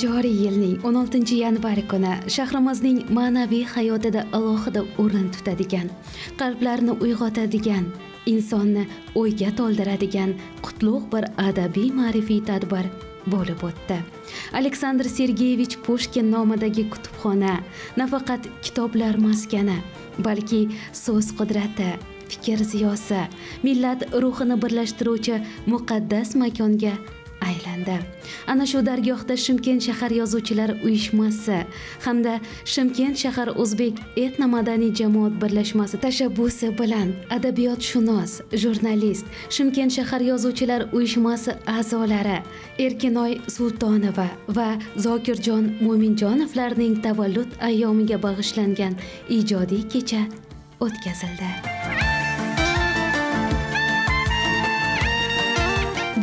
Joriy yilning 16-yanvar kuni shahrimizning ma'naviy hayotida alohida o'rin tutadigan, qalblarni uyg'otadigan, insonni o'yga to'ldiradigan qutlug' bir adabiy ma'rifiy tadbir bo'lib o'tdi. Aleksandr Sergeyevich Pushkin nomidagi kutubxona nafaqat kitoblar maskani, balki so'z qudrati, fikr ziyosi, millat ruhini birlashtiruvchi muqaddas makonga aylandi. Ana shu dargohda Shimkent shahar yozuvchilar uyushmasi hamda Shimkent shahar o'zbek etnomadaniy jamoat birlashmasi tashabbusi bilan adabiyotshunos, jurnalist, Shimkent shahar yozuvchilar uyushmasi a'zolari Erkinoy Sultonova va Zokirjon Mo'minjonovlarning tavallud ayyomiga bag'ishlangan ijodiy kecha o'tkazildi.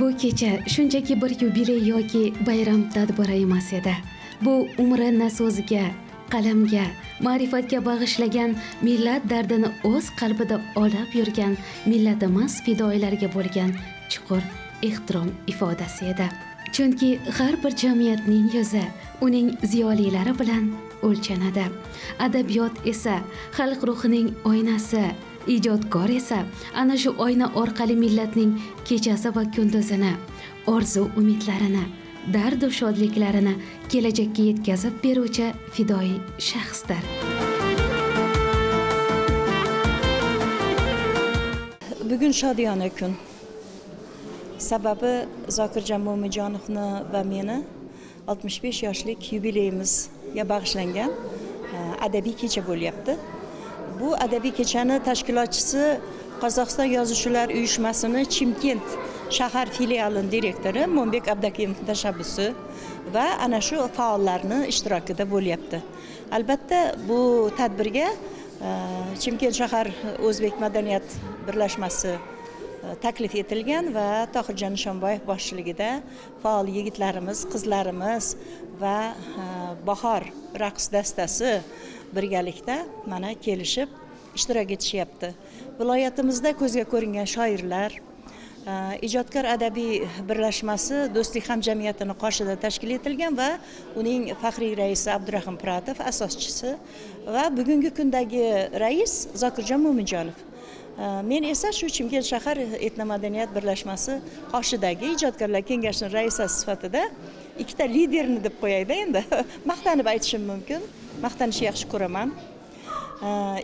Bu kecha shunchaki bir yubiley yoki bayram tadbiri emas edi. Bu umrini so'zga, qalamga, ma'rifatga bag'ishlagan, millat dardini o'z qalbida olib yurgan millatimiz fidoilariga bo'lgan chuqur ehtirom ifodasi edi. Chunki har bir jamiyatning yuzi uning ziyolilari bilan o'lchanadi. Adabiyot esa xalq ruhining oynasi. Ijodkor esa ana shu oyna orqali millatning kechasi va kunduzini, orzu umidlarini, dard va shodliklarini kelajakka yetkazib beruvchi fidoi shaxsdir. Bugun shodiyona kun. Sababi Zokirjon Mo'minjonovni va meni 65 yoshlik yubileyimizga bag'ishlangan adabiy kecha bo'lyapti. Bu adabiy kechani tashkilotchisi Qozog'iston Yozuvchilar uyushmasini Chimkent shahar filialining direktori Mo'nbek Abdakimov tashabbusi va ana shu faollarni ishtirokida bo'lyapti. Albatta bu tadbirga Chimkent shahar o'zbek madaniyat birlashmasi taklif etilgan va Tohirjon Nishonboyev boshchiligida faol yigitlarimiz, qizlarimiz va bahor raqs dastasi birgalikda mana kelishib ishtirok etishyapti. Viloyatimizda ko'zga ko'ringan shoirlar, ijodkor adabiy birlashmasi Do'stlik hamjamiyatining qoshida tashkil etilgan va uning faxriy raisi Abdurahim Piratov asoschisi va bugungi kundagi rais Zokirjon Mo'minjonov. Men esa shu Chimkent shahar etnomadaniyat birlashmasi qoshidagi ijodkorlar kengashining raisasi sifatida ikkita liderni deb qo'yayda endi. Maqtanib aytishim mumkin. Maqtanishni yaxshi ko'raman.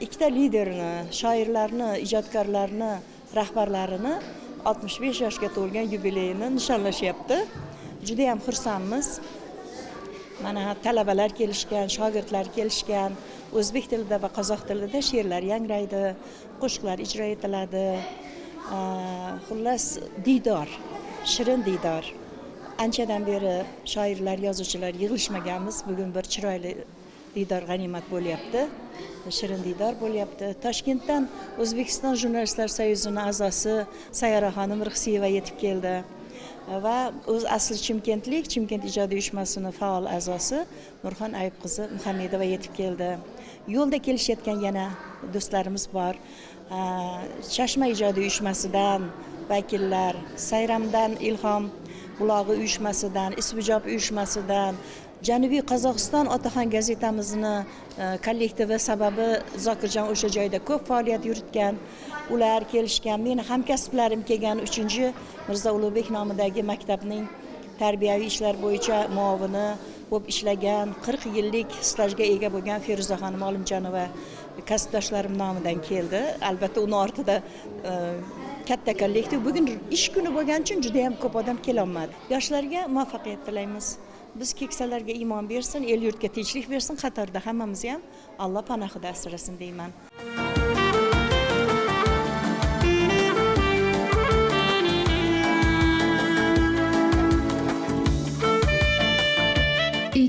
Ikkita liderni, shoirlarni, ijodkorlarni, rahbarlarini 65 yoshga to'lgan yubileyini nishonlashyapti. Juda ham xursandmiz. Mana talabalar kelishgan, shogirdlar kelishgan, o'zbek tilida va qozoq tilida she'rlar yangraydi, qo'shiqlar ijro etiladi. Xullas diydor, shirin diydor. Anchadan beri shoirlar, yozuvchilar yig'ilishmaganmiz. Bugun bir chiroyli diydor g'animat bo'lyapti. Shirin diydor bo'lyapti. Toshkentdan O'zbekiston Jurnalistlar soyuzining a'zosi Sayyoraxonim Rixsiyeva yetib keldi. Va o'z asli Chimkentlik, Chimkent ijodiy uyushmasining faol a'zosi Nurxon Ayub qizi Muhammedova yetib keldi. Yo'lda kelishayotgan yana do'stlarimiz bor. Chashma ijodiy uyushmasidan vakillar, Sayramdan Ilhom bulog'i uyushmasidan, Isbujob uyushmasidan, Janubiy Qozog'iston Otaxon gazetamizni kollektivi sababi Zokirjon o'sha joyda ko'p faoliyat yuritgan. Ular kelishgan, meni hamkasblarim kelgan 3-Mirzo Ulug'bek nomidagi maktabning tarbiyaviy ishlar bo'yicha muavini bo'lib ishlagan, 40 yillik stajga ega bo'lgan Feruzaxonim Olimjonova kasbdoshlarim nomidan keldi. Albatta uni ortida katta kollektiv. Bugun ish kuni bo'lgani uchun juda ham ko'p odam kela olmadi. Yoshlarga muvaffaqiyat tilaymiz. Biz keksalarga iymon bersin, el yurtga tinchlik bersin, qatorda hammamizni ham Alloh panohida asrasin deyman.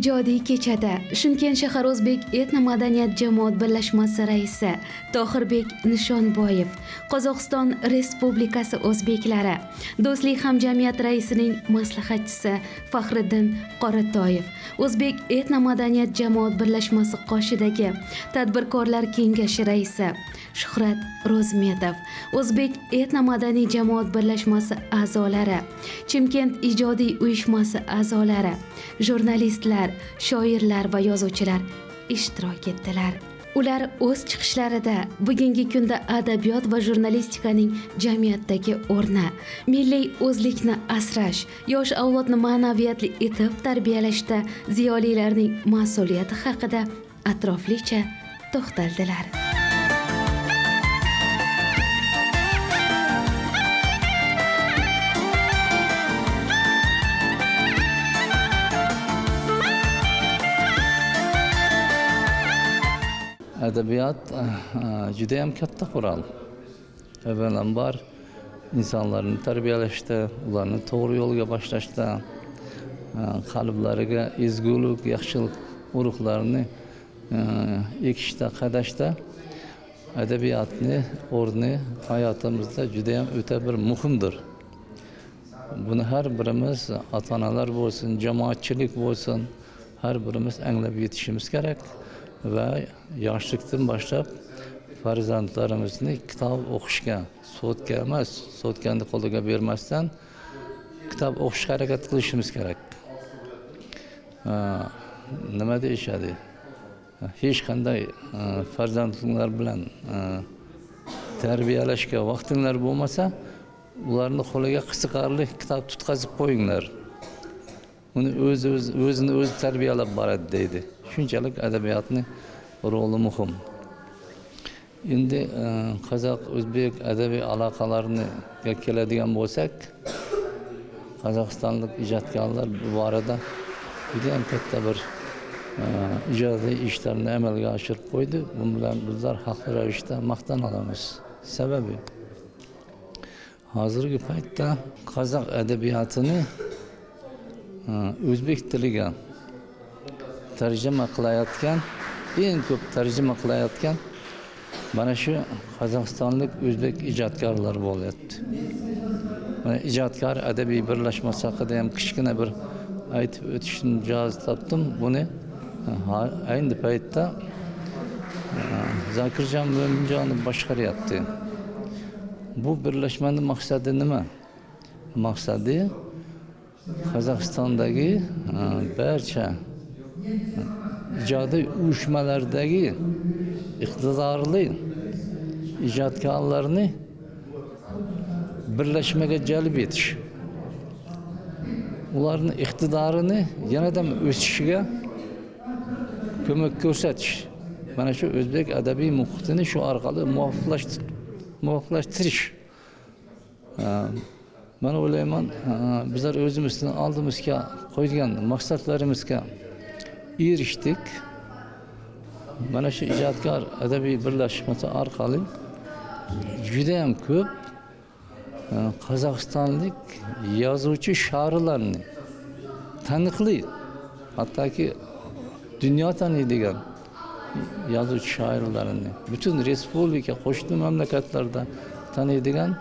ijodiy kechada Shimkent shahar o'zbek etnomadaniyat jamoat birlashmasi raisi Tohirbek Nishonboyev, Qozog'iston Respublikasi o'zbeklari do'stlik hamjamiyat raisining maslahatchisi Faxriddin Qoratoyev, o'zbek etnomadaniyat jamoat birlashmasi qoshidagi tadbirkorlar kengashi raisi Shuhrat Ro'zmetov, o'zbek etnomadaniy jamoat birlashmasi a'zolari, Chimkent ijodiy uyushmasi a'zolari, jurnalistlar, shoirlar va yozuvchilar ishtirok etdilar. Ular o'z chiqishlarida bugungi kunda adabiyot va jurnalistikaning jamiyatdagi o'rni, milliy o'zlikni asrash, yosh avlodni ma'naviyatli etib tarbiyalashda ziyolilarning mas'uliyati haqida atroflicha to'xtaldilar. Adabiyot juda ham katta qurol. Avvalambor insonlarni tarbiyalashda, ularni to'g'ri yo'lga boshlashda, qalblariga ezgulik, yaxshilik urug'larini ekishda, qadashda adabiyotni o'rni hayotimizda juda ham o'ta bir muhimdir. Buni har birimiz ota-onalar bo'lsin, jamoatchilik bo'lsin, har birimiz anglab yetishimiz kerak. Va yoshlikdan boshlab farzandlarimizni kitob o'qishga, so'tga emas, so'tkani qo'liga bermasdan kitob o'qishga harakat qilishimiz kerak. Nima deyishadi? Hech qanday farzandlar bilan tarbiyalashga vaqtinglar bo'lmasa, ularni qo'liga qiziqarli kitob tutqazib qo'yinglar. Uni o'zini o'zi tarbiyalab boradi deydi. Shunchalik adabiyotning roli muhim. Endi qozoq-o'zbek adabiy aloqalariga keladigan bo'lsak, qozog'istonlik ijodkorlar bu borada juda ham katta bir ijodiy ishlarni amalga oshirib qo'ydi. Bu bilan bizlar haqli ravishda maqtan olamiz. Sababi hozirgi paytda qozoq adabiyotini o'zbek tiliga tarjima qilayotgan, eng ko'p tarjima qilayotgan mana shu qozog'istonlik o'zbek ijodkorlar bo'lyapti. Mana ijodkor adabiy birlashmasi haqida ham kichkina bir aytib o'tishni joiz topdim. Buni ayni paytda Zokirjon Mo'minjonov boshqaryapti. Bu birlashmaning maqsadi nima? Maqsadi Qozog'istondagi barcha ijodiy uyushmalardagi iqtidorli ijodkorlarni birlashmaga jalb etish. Ularning iqtidorini yanada o'sishiga ko'mak ko'rsatish. Mana shu o'zbek adabiy muhitini shu orqali muvofiqlashtirish. Men o'ylayman, bizlar o'zimizning oldimizga qo'ygan maqsadlarimizga erishdik. Mana shu ijodkor adabiy birlashmasi orqali juda ham ko'p qozog'istonlik yozuvchi shoirlarni taniqli, hattoki dunyo taniydigan yozuvchi shoirlarni butun respublika, qo'shni mamlakatlarda taniydigan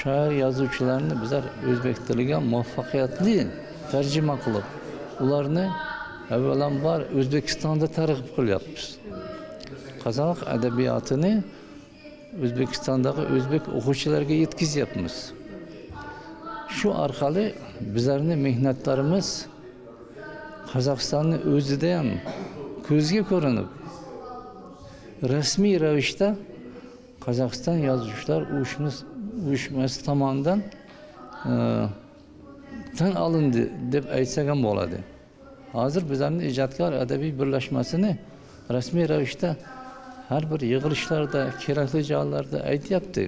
shoir yozuvchilarni bizlar o'zbek tiliga muvaffaqiyatli tarjima qilib, ularni avvalambor O'zbekistonda targ'ib qilyapmiz. Qozoq adabiyotini O'zbekistondagi o'zbek o'quvchilarga yetkazyapmiz. Shu orqali bizlarning mehnatlarimiz Qozog'istonning o'zida ham ko'zga ko'rinib, rasmiy ravishda Qozog'iston yozuvchilar uyushmasi tomonidan tan olindi deb aytsak ham bo'ladi. Hozir bizlarning ijodkor adabiy birlashmasini rasmiy ravishda har bir yig'ilishlarda, kerakli joylarda aytyapti.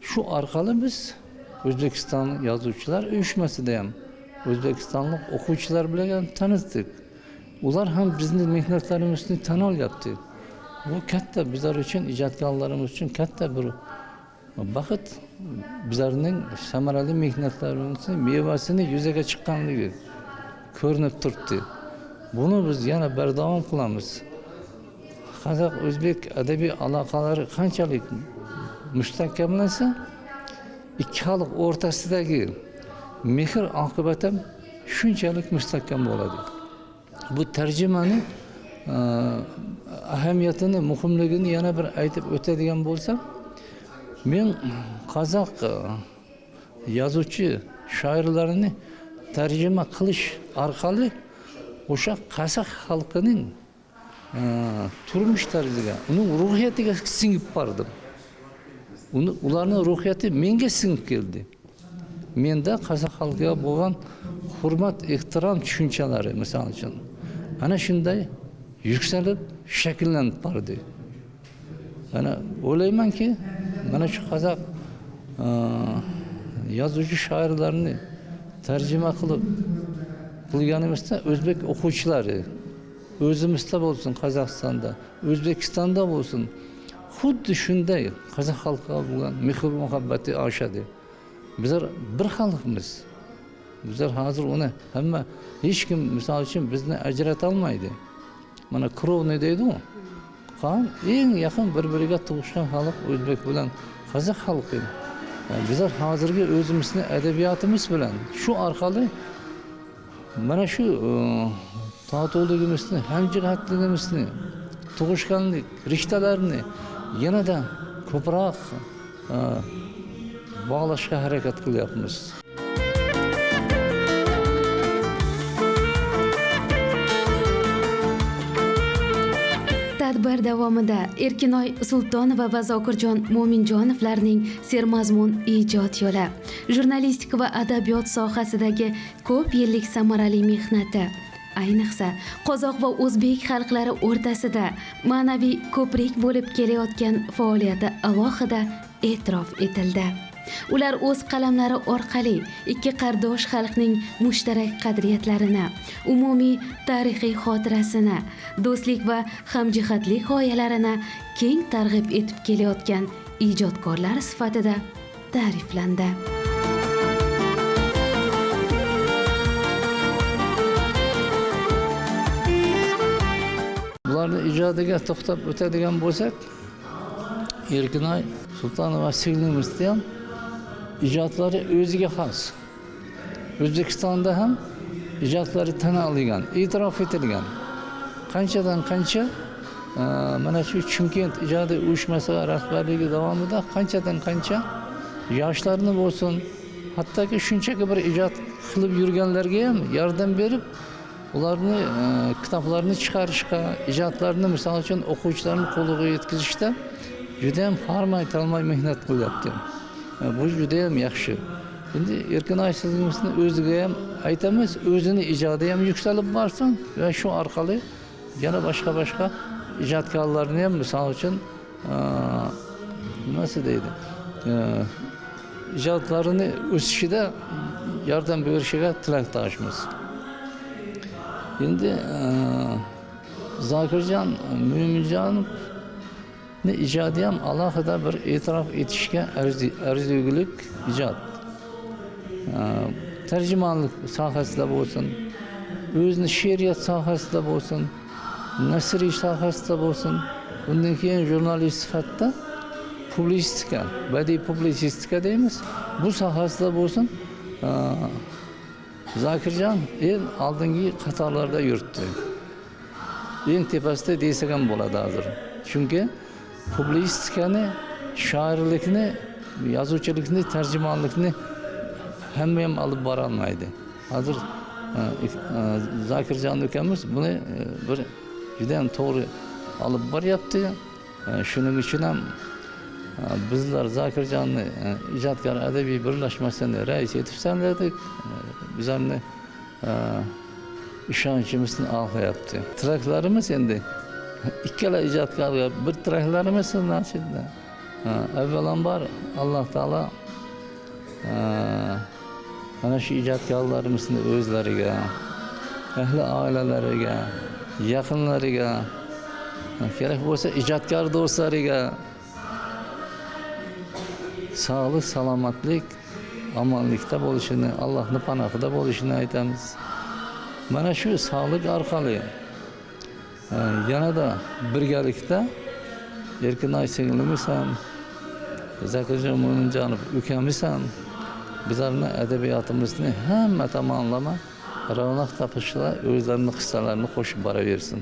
Shu orqali biz O'zbekiston yozuvchilar uyushmasida ham o'zbekistonlik o'quvchilar bilan tanishdik. Ular ham bizning mehnatlarimizni tan olyapti. Bu katta bizlar uchun, ijodkorlarimiz uchun katta bir baxt. Bizlarning samarali mehnatlarimizning mevasini yuzaga chiqqanligi. ko'rinib turibdi. Buni biz yana bardavom qilamiz. Qozoq o'zbek adabiy aloqalari qanchalik mustahkamlansa, ikki xalq o'rtasidagi mehr oqibat ham shunchalik mustahkam bo'ladi. Bu tarjimani ahamiyatini, muhimligini yana bir aytib o'tadigan bo'lsam, men qozoq yozuvchi shoirlarini tarjima qilish orqali o'sha qozoq xalqining turmush tarziga, uning ruhiyatiga singib bordim. Ularning ruhiyati menga singib keldi. Menda qozoq xalqiga bo'lgan hurmat, ehtirom tushunchalari misol uchun ana shunday yuksalib, shakllanib bordi. Mana o'ylaymanki, mana shu qozoq yozuvchi shoirlarni tarjima qilganimizda o'zbek o'quvchilari o'zimizda bo'lsin, Qozog'istonda, O'zbekistonda bo'lsin, xuddi shunday qozoq xalqiga bo'lgan mehr muhabbati oshadi. Bizlar bir xalqmiz. Bizlar hozir uni hamma hech kim misol uchun bizni ajrata olmaydi. Mana krovni deydi-ku. Eng yaqin bir-biriga tug'ishgan xalq o'zbek bilan qozoq xalqi. Bizlar hozirgi o'zimizni adabiyotimiz bilan shu orqali mana shu totuvligimizni, hamjihatligimizni, tug'ishganlik rishtalarni yanada ko'proq bog'lashga harakat qilyapmiz. Tadbir davomida Erkinoy Sultonova va Zokirjon Mo'minjonovlarning sermazmun ijod yo'li, jurnalistika va adabiyot sohasidagi ko'p yillik samarali mehnati, ayniqsa qozoq va o'zbek xalqlari o'rtasida ma'naviy ko'prik bo'lib kelayotgan faoliyati alohida e'tirof etildi. Ular o'z qalamlari orqali ikki qardosh xalqning mushtarak qadriyatlarini, umumiy tarixiy xotirasini, do'stlik va hamjihatlik g'oyalarini keng targ'ib etib kelayotgan ijodkorlar sifatida ta'riflandi. Bularning ijodiga to'xtab o'tadigan bo'lsak, Erkinoy Sultonova singlimizda ham ijodlari o'ziga xos. O'zbekistonda ham ijodlari tan olingan, e'tirof etilgan. Qanchadan qancha mana shu Chimkent ijodiy uyushmasi rahbarligi davomida qanchadan qancha yoshlarni bo'lsin, hattoki shunchaki bir ijod qilib yurganlarga ham yordam berib, ularni kitoblarni chiqarishga, ijodlarni misol uchun o'quvchilarning qo'liga yetkazishda juda ham harmay talmay mehnat qilyapti. Bu juda ham yaxshi. Endi Erkinoy sizimizni o'ziga ham aytamiz, o'zini ijodi ham yuksalib borsin va shu orqali yana boshqa ijodkorlarni ham misol uchun nima deydi? Ijodlarini o'sishida yordam berishiga tilakdoshmiz. Endi Zokirjon Mo'minjonovning ijodi ham alohida bir e'tirof etishga arzigulik ijod. Tarjimonlik sohasida bo'lsin, o'zini she'riyat sohasida bo'lsin, nasriy sohasida bo'lsin, undan keyin jurnalist sifatida publisistika, badiiy publisistika deymiz. Bu sohasida bo'lsin, Zokirjon eng oldingi qatorlarda yuribdi. Eng tepasida desak ham bo'ladi hozir. Chunki publisistikani, shoirlikni, yozuvchilikni, tarjimonlikni hamma ham olib bora olmaydi. Hozir Zokirjon ukamiz buni bir juda ham to'g'ri olib boryapti. Shuning uchun ham bizlar Zokirjonni ijodkor adabiy birlashmasini rais etib tanladik. Bizlarni ishonchimizni oqlayapti. Tiraklarimiz endi ikkala ijodkorga bir tiraklarimiz nasibda. Avvalambor Alloh taolo mana shu ijodkorlarimizni o'zlariga, ahli oilalariga, yaqinlariga, kerak bo'lsa ijodkor do'stlariga sog'lik, salomatlik, omonlikda bo'lishini, Allohning panohida bo'lishini aytamiz. mana shu sog'lik orqali yanada birgalikda Erkinoy singlimiz ham, Zokirjon Mo'minjonov ukamiz ham bizlarni adabiyotimizni hamma tomonlama ravnaq topishda o'zlarining hissalarini qo'shib boraversin.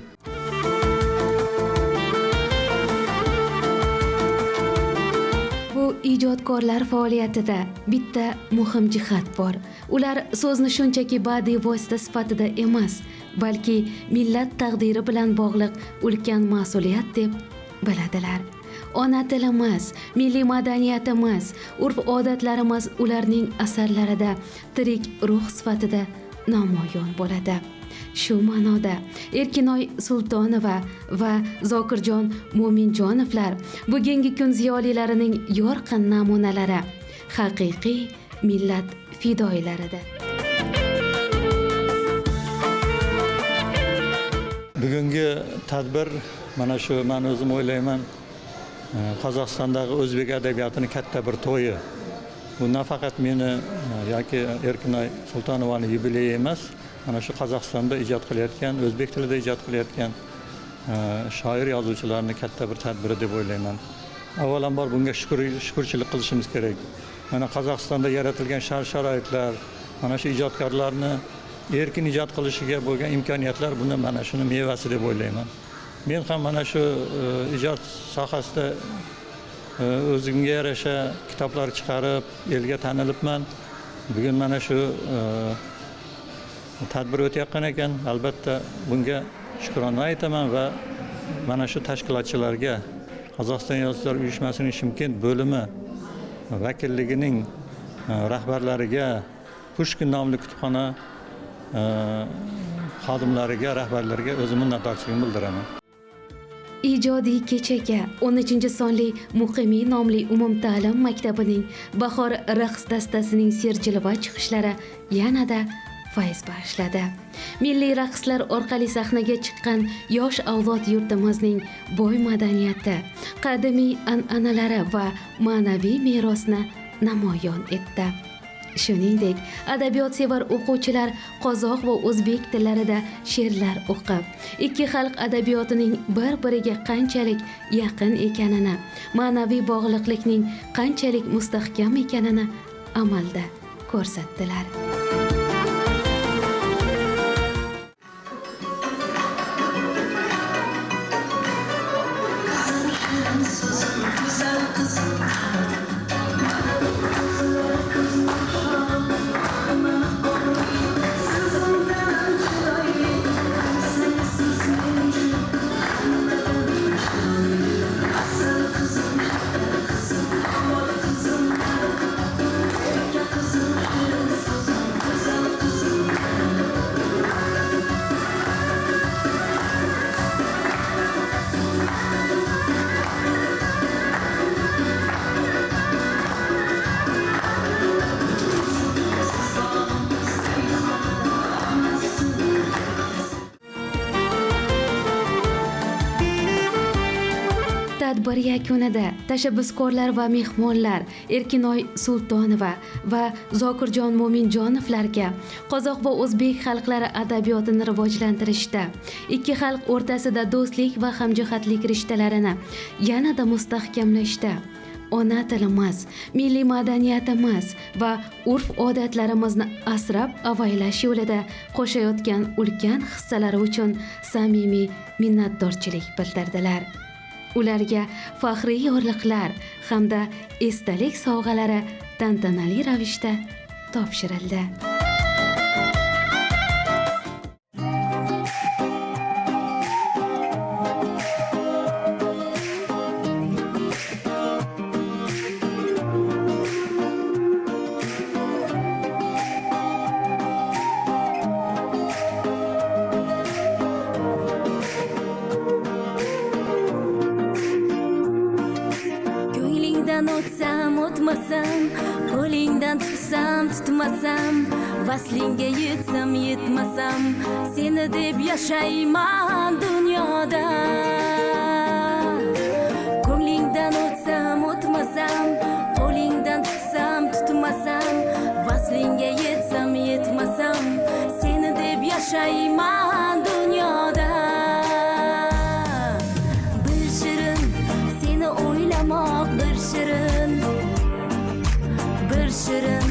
Bu ijodkorlar faoliyatida bitta muhim jihat bor. Ular so'zni shunchaki badiiy vosita sifatida emas, balki millat taqdiri bilan bog'liq ulkan mas'uliyat deb biladilar. Ona tilimiz, milliy madaniyatimiz, urf-odatlarimiz ularning asarlarida tirik ruh sifatida namoyon bo'ladi. Shu ma'noda Erkinoy Sultonova va Zokirjon Mo'minjonovlar bugungi kun ziyolilarining yorqin namunalari, haqiqiy millat fidoilaridir. Bugungi tadbir mana shu men o'zim o'ylayman Qozog'istondagi o'zbek adabiyotini katta bir to'yi. Bu nafaqat meni yoki Erkinoy Sultonovaning yubileyi emas, mana shu Qozog'istonda ijod qilayotgan, o'zbek tilida ijod qilayotgan shoir yozuvchilarning katta bir tadbiri deb o'ylayman. Avvalambor bunga shukrchilik qilishimiz kerak. Mana Qozog'istonda yaratilgan shart-sharoitlar, mana shu ijodkorlarni erkin ijod qilishiga bo'lgan imkoniyatlar buni mana shuni mevasi deb o'ylayman. Men ham mana shu ijod sohasida o'zimga yarasha kitoblar chiqarib, elga tanilibman. Bugun mana shu tadbir o'tayotgan ekan. Albatta bunga shukrona aytaman va mana shu tashkilotchilarga, Qozog'iston Yozuvchilar uyushmasining Shimkent bo'limi vakilligining rahbarlariga, Pushkin nomli kutubxona xodimlariga, rahbarlariga o'zim minnatdorchiligimni bildiraman. Ijodiy kechaga 13-sonli Muqimiy nomli umumta'lim maktabining bahor raqs dastasining serjilva chiqishlari yanada fayz bag'ishladi. Milliy raqslar orqali sahnaga chiqqan yosh avlod yurtimizning boy madaniyati, qadimiy an'analari va ma'naviy merosni namoyon etdi. Shuningdek, adabiyotsevar o'quvchilar qozoq va o'zbek tillarida she'rlar o'qib, ikki xalq adabiyotining bir-biriga qanchalik yaqin ekanini, ma'naviy bog'liqlikning qanchalik mustahkam ekanini amalda ko'rsatdilar. Tadbir yakunida tashabbuskorlar va mehmonlar Erkinoy Sultonova va Zokirjon Mo'minjonovlarga qozoq va o'zbek xalqlari adabiyotini rivojlantirishda, ikki xalq o'rtasida do'stlik va hamjihatlik rishtalarini yanada mustahkamlashda, ona tilimiz, milliy madaniyatimiz va urf-odatlarimizni asrab-avaylash yo'lida qo'shayotgan ulkan hissalari uchun samimiy minnatdorchilik bildirdilar. Ularga faxriy yorliqlar hamda esdalik sovg'alari tantanali ravishda topshirildi. O'tsam, o'tmasam, qo'lingdan tutsam, tutmasam, vaslingga yetsam, yetmasam, seni deb yashayman dunyoda. Ko'nglingdan o'tsam, o'tmasam, qo'lingdan tutsam, tutmasam, vaslingga yetsam, yetmasam, seni deb yashayman yashayman dunyoda. Bir shirin seni o'ylamoq bir shirin. Bir shirin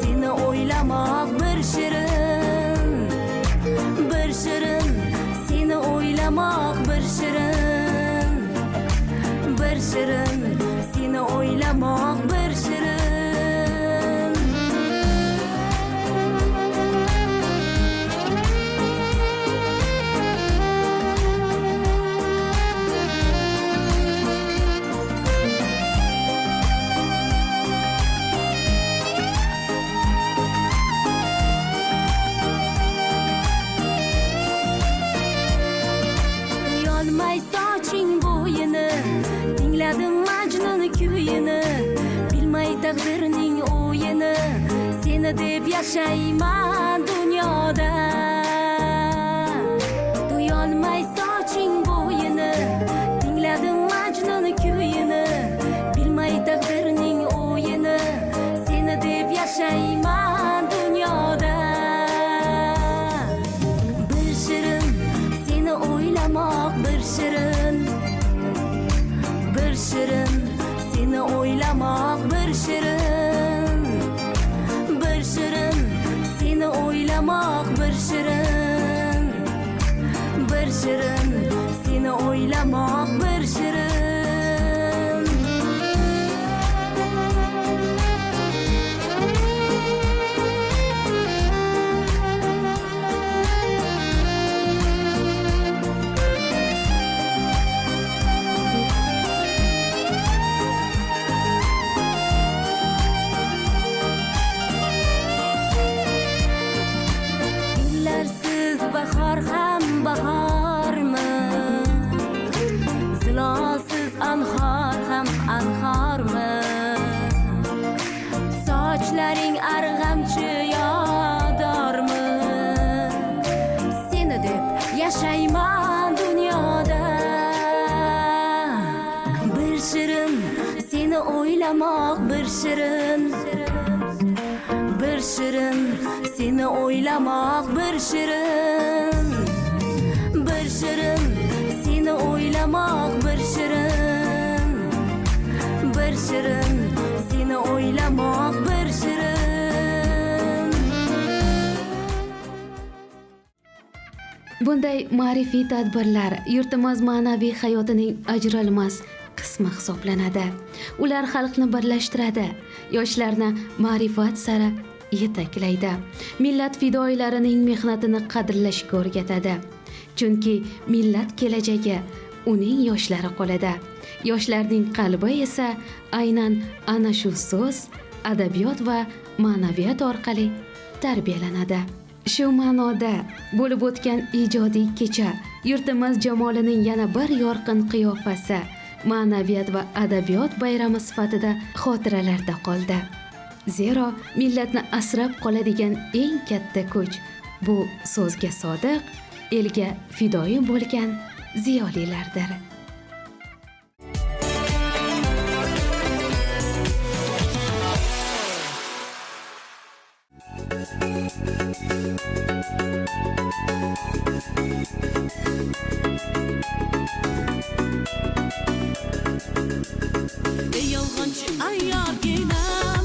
seni o'ylamoq bir shirin. Bir shirin seni o'ylamoq bir shirin. Bir shirin seni o'ylamoq bir shirin. Yolmay soching bo'yini, tingladim Majnun kuyini, bilmay taqdirning o'yini, seni deb yashayman dunyoda. Yolmay soching bo'yini, tingladim Majnun kuyini, bilmay taqdirning o'yini, seni deb yashayman dunyoda. Bir shirin seni o'ylamoq bir shirin. Bir shirin seni o'ylamoq bir shirin. Bir shirin seni o'ylamoq bir shirin. Bir shirin seni o'ylamoq bir shirin. Illarsiz bahor ham bahormi? Zilosiz anhor ham anhormi? Sochlaring arg'amchi yodormi? Seni deb yashayman dunyoda. Bir shirin seni o'ylamoq bir shirin. Bir shirin seni o'ylamoq bir shirin. Bir shirin seni o'ylamoq bir shirin. Bir shirin seni o'ylamoq bir shirin. Bunday ma'rifiy tadbirlar yurtimiz ma'naviy hayotining ajralmas qismi hisoblanadi. Ular xalqni birlashtiradi, yoshlarni ma'rifat sari yetaklaydi. Millat fidoyilarining mehnatini qadrlashga o'rgatadi. Chunki millat kelajagi uning yoshlari qo'lida. Yoshlarning qalbi esa aynan ana shu so'z, adabiyot va ma'naviyat orqali tarbiyalanadi. Shu ma'noda bo'lib o'tgan ijodiy kecha yurtimiz jamolining yana bir yorqin qiyofasi, ma'naviyat va adabiyot bayrami sifatida xotiralarda qoldi. Zero millatni asrab qoladigan eng katta kuch bu so'zga sodiq, elga fidoyi bo'lgan ziyolilardir. Yolg'onchi ayyor ginam,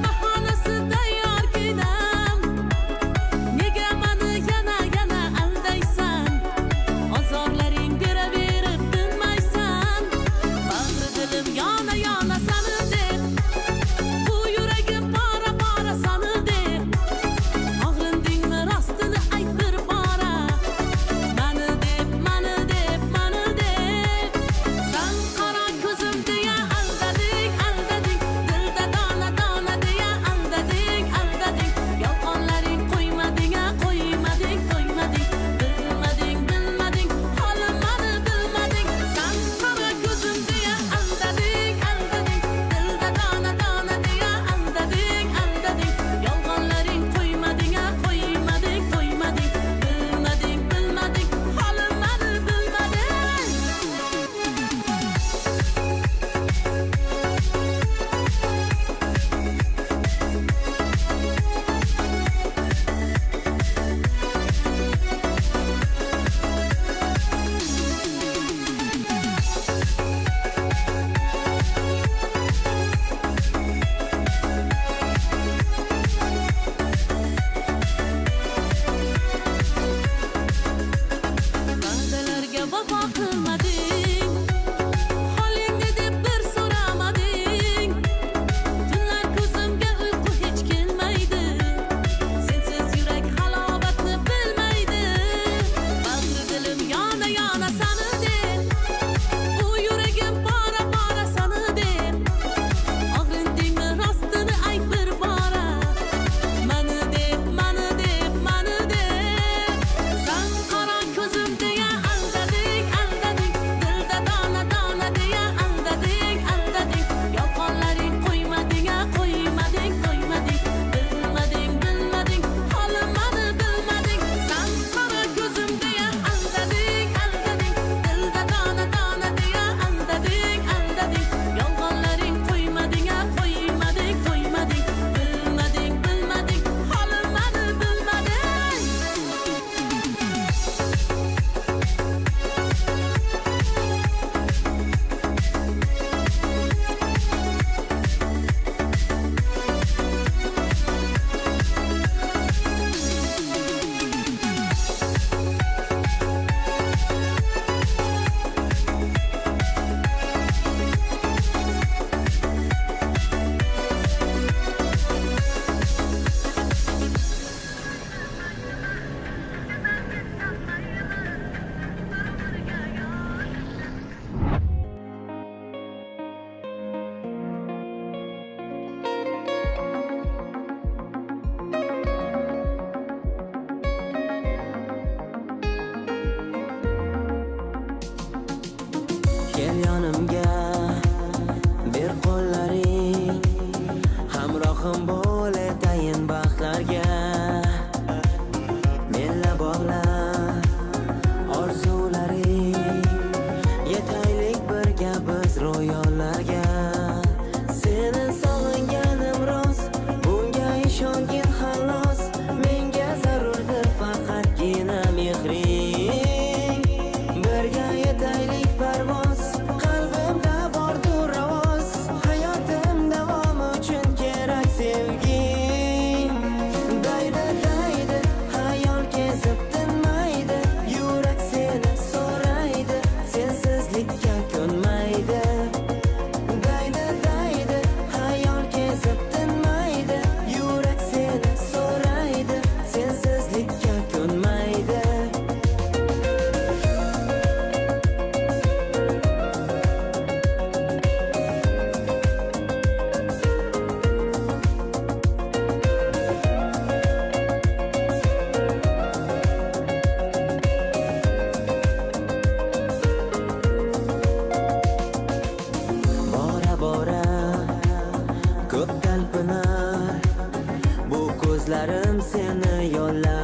bahonasi tayyor ginam. Nega meni yana aldaysan? Ozorlaring beraverib tinmaysan. Bag'ri dilim yana sani deb, bu yuragim para sani deb. Og'rindingmi rostini ayt bir bora. Mani deb. San qora ko'zim deya aldading, dilda dona deya aldading. do'stlarim seni yo'llar